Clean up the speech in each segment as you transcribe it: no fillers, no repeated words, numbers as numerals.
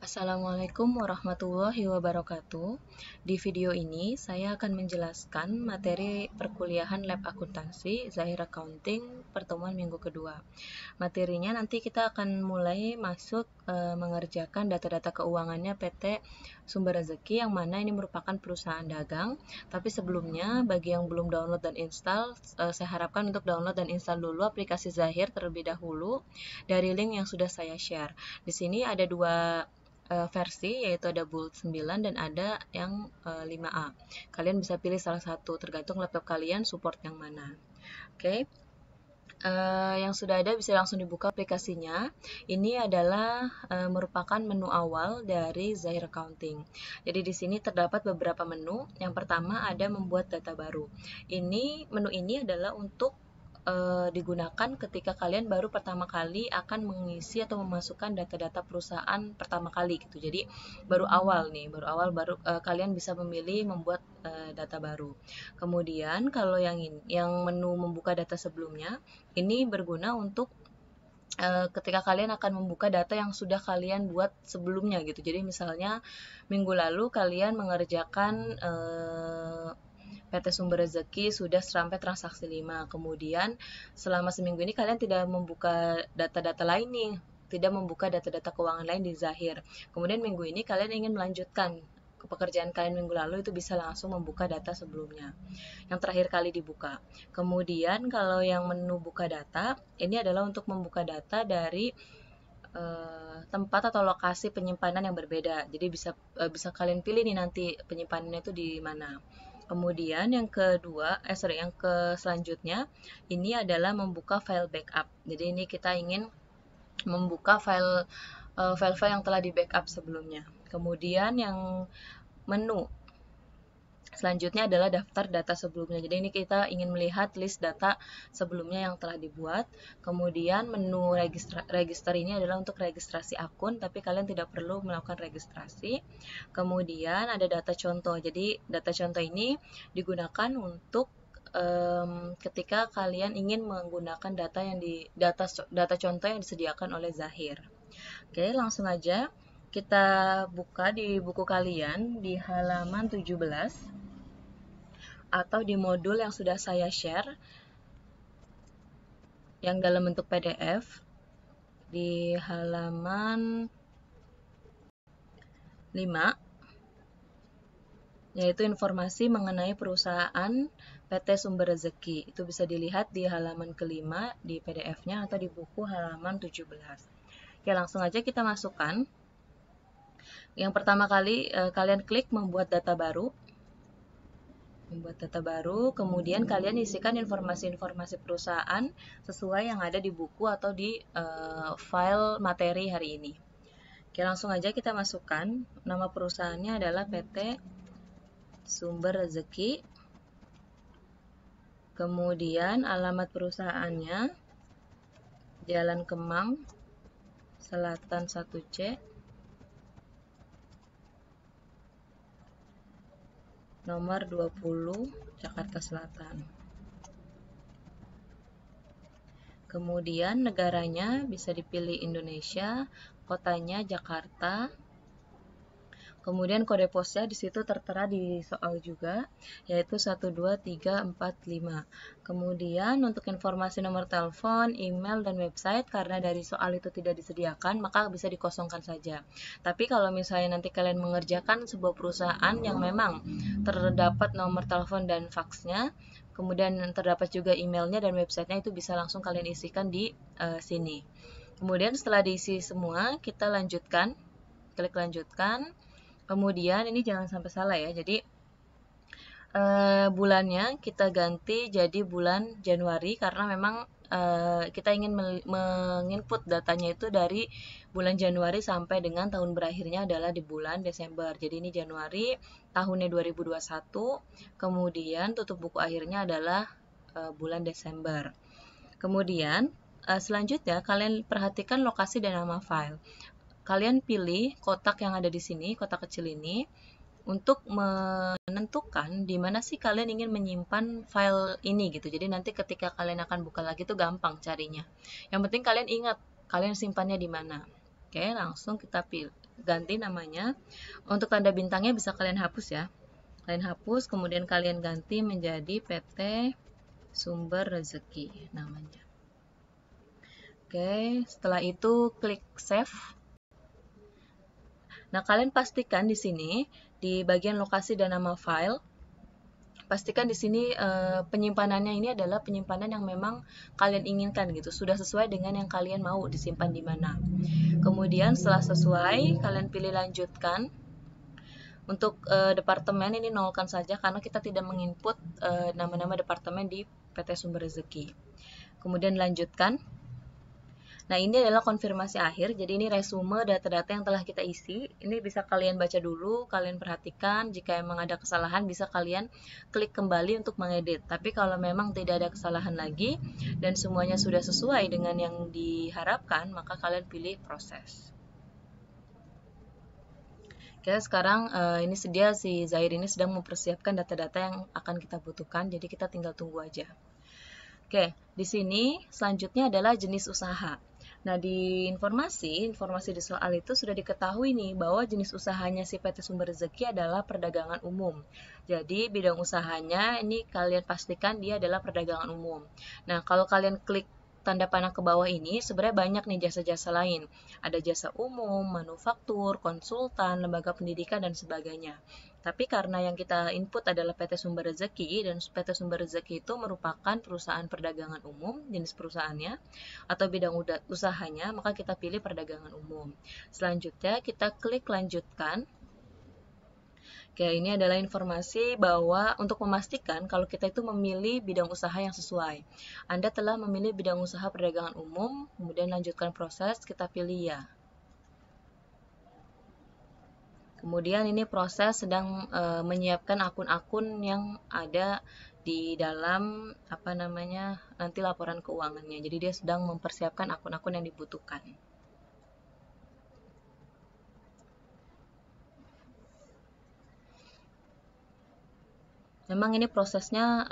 Assalamualaikum warahmatullahi wabarakatuh. Di video ini saya akan menjelaskan materi perkuliahan Lab Akuntansi Zahir Accounting pertemuan minggu kedua. Materinya nanti kita akan mulai masuk mengerjakan data-data keuangannya PT Sumber Rezeki yang mana ini merupakan perusahaan dagang. Tapi sebelumnya bagi yang belum download dan install, saya harapkan untuk download dan install dulu aplikasi Zahir terlebih dahulu dari link yang sudah saya share. Di sini ada dua versi, yaitu ada Bold 9 dan ada yang 5A. Kalian bisa pilih salah satu, tergantung laptop kalian support yang mana. Oke. Yang sudah ada bisa langsung dibuka aplikasinya. Ini adalah merupakan menu awal dari Zahir Accounting. Jadi di sini terdapat beberapa menu. Yang pertama ada membuat data baru. Menu ini adalah untuk digunakan ketika kalian baru pertama kali akan mengisi atau memasukkan data-data perusahaan pertama kali gitu. Jadi baru kalian bisa memilih membuat data baru. Kemudian kalau yang menu membuka data sebelumnya ini berguna untuk ketika kalian akan membuka data yang sudah kalian buat sebelumnya gitu. Jadi misalnya minggu lalu kalian mengerjakan PT Sumber Rezeki sudah sampai transaksi 5. Kemudian selama seminggu ini kalian tidak membuka data-data lain nih, tidak membuka data-data keuangan lain di Zahir. Kemudian minggu ini kalian ingin melanjutkan ke pekerjaan kalian minggu lalu, itu bisa langsung membuka data sebelumnya yang terakhir kali dibuka. Kemudian kalau yang menu buka data, ini adalah untuk membuka data dari tempat atau lokasi penyimpanan yang berbeda. Jadi bisa kalian pilih nih nanti penyimpanannya itu di mana. Kemudian yang selanjutnya ini adalah membuka file backup. Jadi ini kita ingin membuka file-file yang telah di backup sebelumnya. Kemudian yang menu selanjutnya adalah daftar data sebelumnya. Jadi ini kita ingin melihat list data sebelumnya yang telah dibuat. Kemudian menu register ini adalah untuk registrasi akun, tapi kalian tidak perlu melakukan registrasi. Kemudian ada data contoh. Jadi data contoh ini digunakan untuk ketika kalian ingin menggunakan data contoh yang disediakan oleh Zahir. Oke, langsung aja kita buka di buku kalian di halaman 17 atau di modul yang sudah saya share yang dalam bentuk PDF di halaman 5, yaitu informasi mengenai perusahaan PT Sumber Rezeki. Itu bisa dilihat di halaman kelima di PDF-nya atau di buku halaman 17. Oke, langsung aja kita masukkan. Yang pertama kali kalian klik membuat data baru. Kemudian kalian isikan informasi-informasi perusahaan sesuai yang ada di buku atau di file materi hari ini. Oke, langsung aja kita masukkan. Nama perusahaannya adalah PT Sumber Rezeki. Kemudian alamat perusahaannya Jalan Kemang, Selatan 1C, nomor 20, Jakarta Selatan. Kemudian negaranya bisa dipilih Indonesia, kotanya Jakarta. Kemudian kode posnya di situ tertera di soal juga, yaitu 12345. Kemudian untuk informasi nomor telepon, email, dan website, karena dari soal itu tidak disediakan, maka bisa dikosongkan saja. Tapi kalau misalnya nanti kalian mengerjakan sebuah perusahaan yang memang terdapat nomor telepon dan faksnya, kemudian terdapat juga emailnya dan websitenya, itu bisa langsung kalian isikan di sini. Kemudian setelah diisi semua, kita lanjutkan, klik lanjutkan. Kemudian ini jangan sampai salah ya, jadi bulannya kita ganti jadi bulan Januari karena memang kita ingin menginput datanya itu dari bulan Januari sampai dengan tahun berakhirnya adalah di bulan Desember. Jadi ini Januari tahunnya 2021, kemudian tutup buku akhirnya adalah bulan Desember. Kemudian selanjutnya kalian perhatikan lokasi dan nama file. Kalian pilih kotak yang ada di sini, kotak kecil ini, untuk menentukan di mana sih kalian ingin menyimpan file ini gitu. Jadi nanti ketika kalian akan buka lagi itu gampang carinya. Yang penting kalian ingat kalian simpannya di mana. Oke, langsung kita ganti namanya. Untuk tanda bintangnya bisa kalian hapus ya. Kalian hapus, kemudian kalian ganti menjadi PT Sumber Rezeki namanya. Oke, setelah itu klik save. Nah, kalian pastikan di sini di bagian lokasi dan nama file, pastikan di sini penyimpanannya ini adalah penyimpanan yang memang kalian inginkan gitu, sudah sesuai dengan yang kalian mau disimpan di mana. Kemudian setelah sesuai, kalian pilih lanjutkan. Untuk departemen ini nolkan saja karena kita tidak menginput nama-nama departemen di PT Sumber Rezeki. Kemudian lanjutkan. Nah, ini adalah konfirmasi akhir. Jadi ini resume data-data yang telah kita isi. Ini bisa kalian baca dulu, kalian perhatikan. Jika memang ada kesalahan, bisa kalian klik kembali untuk mengedit. Tapi kalau memang tidak ada kesalahan lagi dan semuanya sudah sesuai dengan yang diharapkan, maka kalian pilih proses. Oke, sekarang ini dia si Zahir ini sedang mempersiapkan data-data yang akan kita butuhkan. Jadi kita tinggal tunggu aja. Oke, di sini selanjutnya adalah jenis usaha. Nah, di informasi di soal itu sudah diketahui nih bahwa jenis usahanya si PT Sumber Rezeki adalah perdagangan umum. Jadi, bidang usahanya ini kalian pastikan dia adalah perdagangan umum. Nah, kalau kalian klik tanda panah ke bawah ini, sebenarnya banyak nih jasa-jasa lain. Ada jasa umum, manufaktur, konsultan, lembaga pendidikan, dan sebagainya. Tapi karena yang kita input adalah PT Sumber Rezeki, dan PT Sumber Rezeki itu merupakan perusahaan perdagangan umum, jenis perusahaannya, atau bidang usahanya, maka kita pilih perdagangan umum. Selanjutnya, kita klik lanjutkan. Oke, ini adalah informasi bahwa untuk memastikan kalau kita itu memilih bidang usaha yang sesuai. Anda telah memilih bidang usaha perdagangan umum, kemudian lanjutkan proses, kita pilih ya. Kemudian ini proses sedang menyiapkan akun-akun yang ada di dalam nanti laporan keuangannya. Jadi dia sedang mempersiapkan akun-akun yang dibutuhkan. Memang ini prosesnya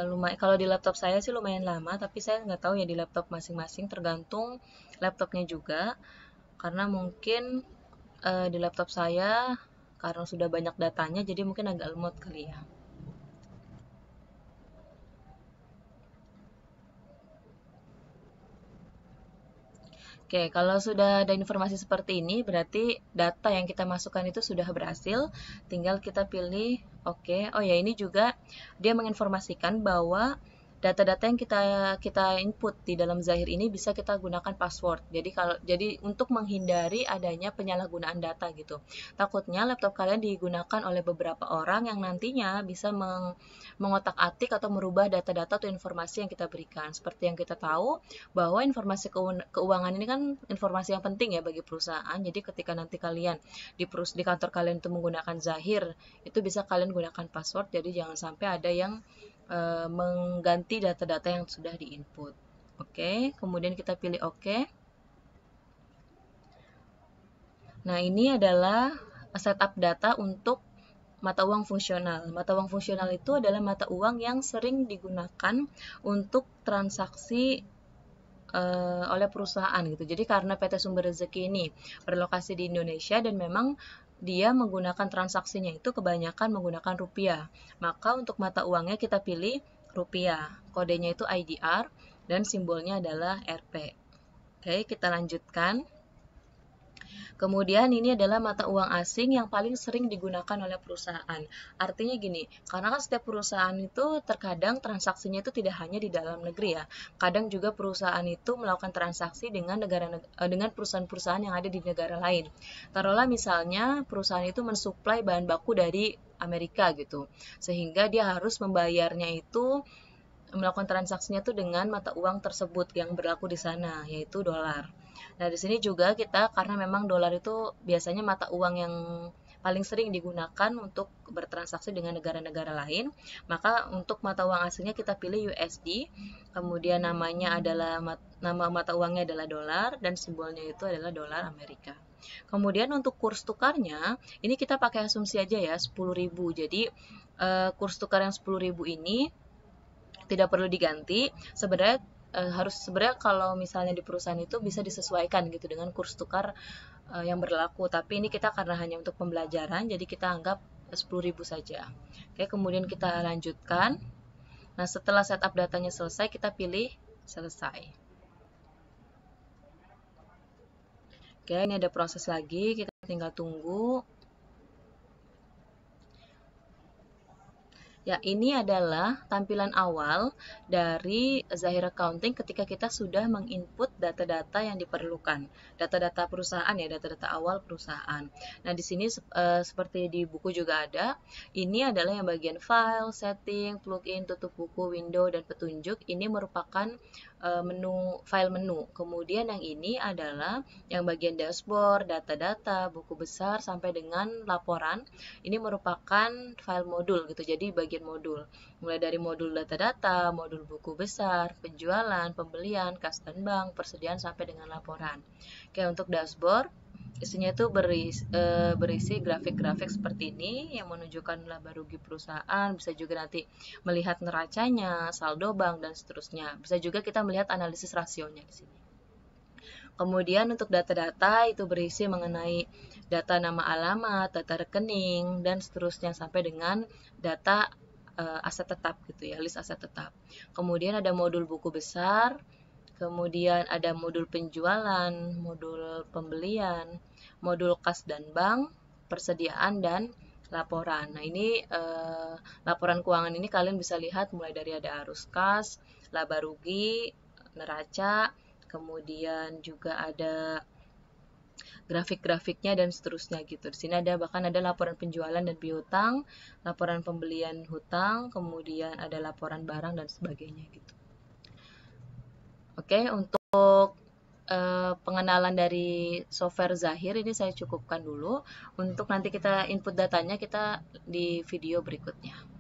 lumayan, kalau di laptop saya sih lumayan lama, tapi saya nggak tahu ya di laptop masing-masing, tergantung laptopnya juga. Karena mungkin di laptop saya, karena sudah banyak datanya, jadi mungkin agak lemot kali ya. Oke, kalau sudah ada informasi seperti ini, berarti data yang kita masukkan itu sudah berhasil. Tinggal kita pilih oke. Oh ya, ini juga dia menginformasikan bahwa data-data yang kita input di dalam Zahir ini bisa kita gunakan password. Jadi untuk menghindari adanya penyalahgunaan data gitu. Takutnya laptop kalian digunakan oleh beberapa orang yang nantinya bisa mengotak-atik atau merubah data-data atau informasi yang kita berikan. Seperti yang kita tahu bahwa informasi keuangan ini kan informasi yang penting ya bagi perusahaan. Jadi ketika nanti kalian di kantor kalian itu menggunakan Zahir, itu bisa kalian gunakan password. Jadi jangan sampai ada yang mengganti data-data yang sudah diinput. Oke, kemudian kita pilih oke. Nah, ini adalah setup data untuk mata uang fungsional. Mata uang fungsional itu adalah mata uang yang sering digunakan untuk transaksi oleh perusahaan gitu. Jadi karena PT Sumber Rezeki ini berlokasi di Indonesia dan memang dia menggunakan transaksinya itu kebanyakan menggunakan rupiah. Maka untuk mata uangnya kita pilih rupiah. Kodenya itu IDR dan simbolnya adalah Rp. Oke, kita lanjutkan. Kemudian ini adalah mata uang asing yang paling sering digunakan oleh perusahaan. Artinya gini, karena kan setiap perusahaan itu terkadang transaksinya itu tidak hanya di dalam negeri ya. Kadang juga perusahaan itu melakukan transaksi dengan perusahaan-perusahaan yang ada di negara lain. Taruhlah misalnya perusahaan itu mensuplai bahan baku dari Amerika gitu. Sehingga dia harus membayarnya itu melakukan transaksinya itu dengan mata uang tersebut yang berlaku di sana, yaitu dolar. Nah, di sini juga kita karena memang dolar itu biasanya mata uang yang paling sering digunakan untuk bertransaksi dengan negara-negara lain, maka untuk mata uang aslinya kita pilih USD, kemudian nama mata uangnya adalah dolar dan simbolnya itu adalah dolar Amerika. Kemudian untuk kurs tukarnya, ini kita pakai asumsi aja ya 10.000. Jadi kurs tukar yang 10.000 ini tidak perlu diganti. Sebenarnya kalau misalnya di perusahaan itu bisa disesuaikan gitu dengan kurs tukar yang berlaku, tapi ini kita karena hanya untuk pembelajaran, jadi kita anggap 10.000 saja. Oke, kemudian kita lanjutkan. Nah, setelah setup datanya selesai, kita pilih selesai. Oke, ini ada proses lagi, kita tinggal tunggu. Ya, ini adalah tampilan awal dari Zahir Accounting ketika kita sudah menginput data-data yang diperlukan. Data-data perusahaan ya, data-data awal perusahaan. Nah, di sini seperti di buku juga ada. Ini adalah yang bagian file, setting, plugin, tutup buku, window, dan petunjuk. Ini merupakan file menu. Kemudian yang ini adalah yang bagian dashboard, data-data, buku besar, sampai dengan laporan. Ini merupakan file modul gitu, jadi bagian modul. Mulai dari modul data-data, modul buku besar, penjualan, pembelian, kas dan bank, persediaan, sampai dengan laporan. Oke, untuk dashboard, isinya itu berisi grafik-grafik seperti ini yang menunjukkan laba rugi perusahaan. Bisa juga nanti melihat neracanya, saldo bank, dan seterusnya. Bisa juga kita melihat analisis rasionya di sini. Kemudian untuk data-data itu berisi mengenai data nama alamat, data rekening, dan seterusnya sampai dengan data aset tetap gitu ya, list aset tetap. Kemudian ada modul buku besar, kemudian ada modul penjualan, modul pembelian, modul kas dan bank, persediaan, dan laporan. Nah, ini laporan keuangan ini kalian bisa lihat mulai dari ada arus kas, laba rugi, neraca, kemudian juga ada grafik-grafiknya dan seterusnya gitu. Di sini ada bahkan ada laporan penjualan dan piutang, laporan pembelian hutang, kemudian ada laporan barang dan sebagainya gitu. Oke, untuk pengenalan dari software Zahir ini saya cukupkan dulu. Untuk nanti kita input datanya kita di video berikutnya.